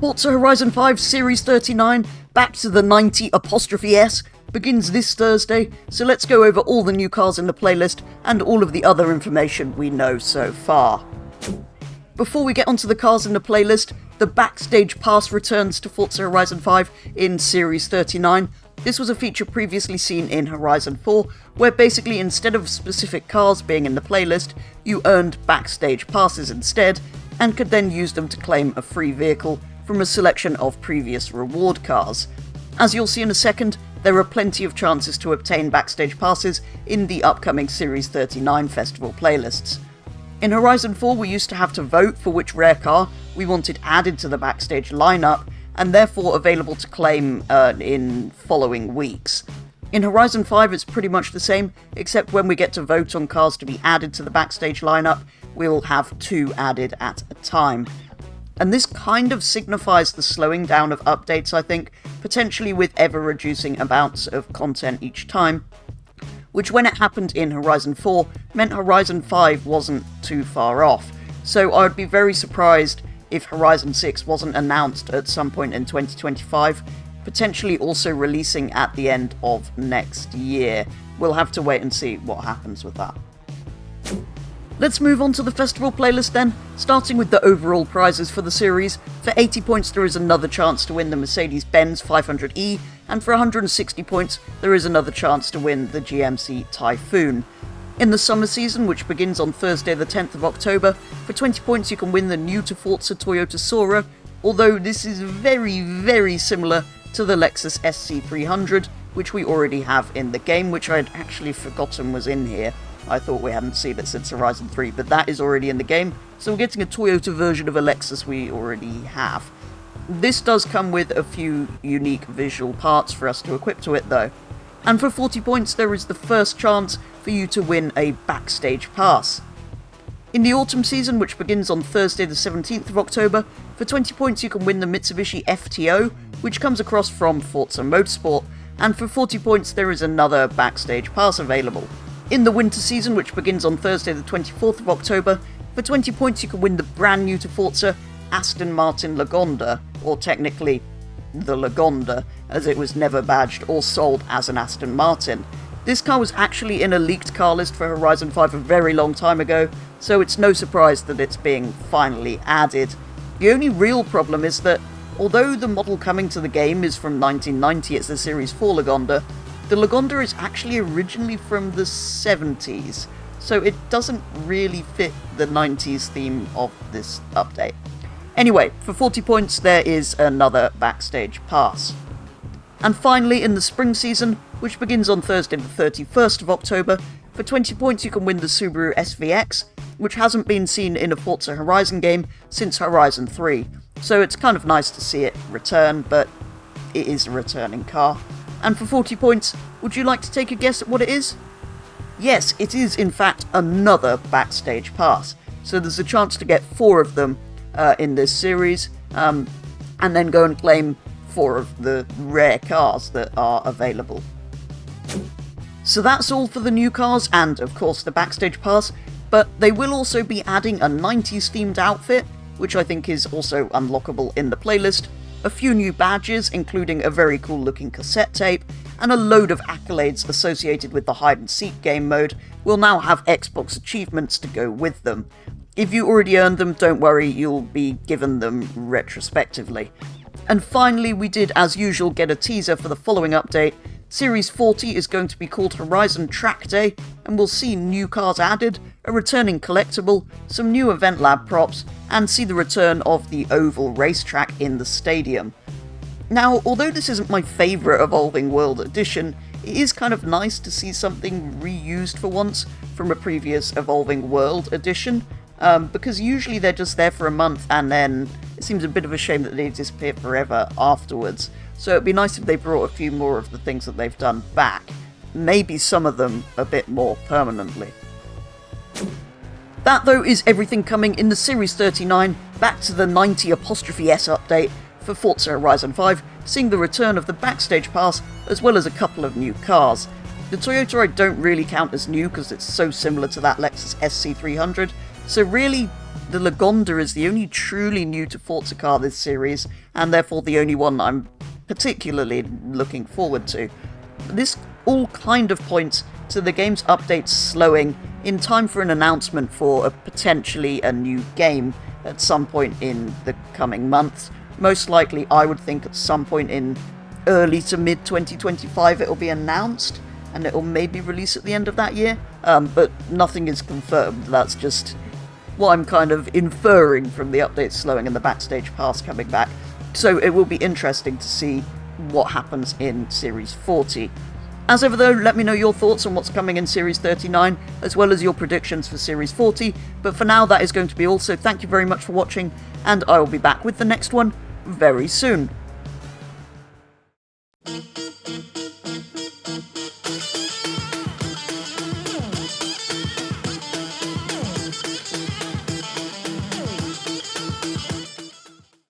Forza Horizon 5 Series 39, back to the 90'S, begins this Thursday, so let's go over all the new cars in the playlist and all of the other information we know so far. Before we get onto the cars in the playlist, the Backstage Pass returns to Forza Horizon 5 in Series 39. This was a feature previously seen in Horizon 4, where basically instead of specific cars being in the playlist, you earned Backstage Passes instead, and could then use them to claim a free vehicle from a selection of previous reward cars. As you'll see in a second, there are plenty of chances to obtain Backstage Passes in the upcoming Series 39 festival playlists. In Horizon 4 we used to have to vote for which rare car we wanted added to the Backstage lineup, and therefore available to claim in following weeks. In Horizon 5 it's pretty much the same, except when we get to vote on cars to be added to the Backstage lineup, we'll have 2 added at a time. And this kind of signifies the slowing down of updates, I think, potentially with ever-reducing amounts of content each time, which when it happened in Horizon 4 meant Horizon 5 wasn't too far off. So I would be very surprised if Horizon 6 wasn't announced at some point in 2025, potentially also releasing at the end of next year. We'll have to wait and see what happens with that. Let's move on to the festival playlist then, starting with the overall prizes for the series. For 80 points there is another chance to win the Mercedes-Benz 500e, and for 160 points there is another chance to win the GMC Typhoon. In the summer season, which begins on Thursday the 10th of October, for 20 points you can win the new to Forza Toyota Sora, although this is very similar to the Lexus SC300, which we already have in the game, which I'd actually forgotten was in here. I thought we hadn't seen it since Horizon 3, but that is already in the game, so we're getting a Toyota version of a Lexus we already have. This does come with a few unique visual parts for us to equip to it though. And for 40 points there is the first chance for you to win a Backstage Pass. In the autumn season, which begins on Thursday the 17th of October, for 20 points you can win the Mitsubishi FTO, which comes across from Forza Motorsport, and for 40 points there is another Backstage Pass available. In the winter season, which begins on Thursday the 24th of October, for 20 points you can win the brand new to Forza Aston Martin Lagonda, or technically the Lagonda, as it was never badged or sold as an Aston Martin. This car was actually in a leaked car list for Horizon 5 a very long time ago, so it's no surprise that it's being finally added. The only real problem is that, although the model coming to the game is from 1990, it's the Series 4 Lagonda, the Lagonda is actually originally from the 70s, so it doesn't really fit the 90s theme of this update. Anyway, for 40 points there is another Backstage Pass. And finally, in the spring season, which begins on Thursday the 31st of October, for 20 points you can win the Subaru SVX, which hasn't been seen in a Forza Horizon game since Horizon 3, so it's kind of nice to see it return, but it is a returning car. And for 40 points, would you like to take a guess at what it is? Yes, it is in fact another Backstage Pass, so there's a chance to get 4 of them in this series, and then go and claim 4 of the rare cars that are available. So that's all for the new cars and of course the Backstage Pass, but they will also be adding a 90s themed outfit, which I think is also unlockable in the playlist, a few new badges including a very cool looking cassette tape, and a load of accolades associated with the hide and seek game mode will now have Xbox achievements to go with them. If you already earned them, don't worry, you'll be given them retrospectively. And finally, we did as usual get a teaser for the following update. Series 40 is going to be called Horizon Track Day, and we'll see new cars added, a returning collectible, some new event lab props, and see the return of the oval racetrack in the stadium. Now, although this isn't my favourite Evolving World edition, it is kind of nice to see something reused for once from a previous Evolving World edition, because usually they're just there for a month and then it seems a bit of a shame that they disappear forever afterwards. So it'd be nice if they brought a few more of the things that they've done back, maybe some of them a bit more permanently. That though is everything coming in the Series 39 back to the 90'S update for Forza Horizon 5, seeing the return of the Backstage Pass as well as a couple of new cars. The Toyota I don't really count as new because it's so similar to that Lexus SC300, so really The Lagonda is the only truly new to Forza car this series, and therefore the only one I'm particularly looking forward to. This all kind of points to the game's updates slowing in time for an announcement for potentially a new game at some point in the coming months. Most likely, I would think at some point in early to mid 2025 it'll be announced, and it'll maybe release at the end of that year, but nothing is confirmed. That's just what I'm kind of inferring from the updates slowing and the Backstage Pass coming back. So it will be interesting to see what happens in Series 40. As ever though, let me know your thoughts on what's coming in Series 39, as well as your predictions for Series 40, but for now that is going to be all, so thank you very much for watching, and I will be back with the next one very soon.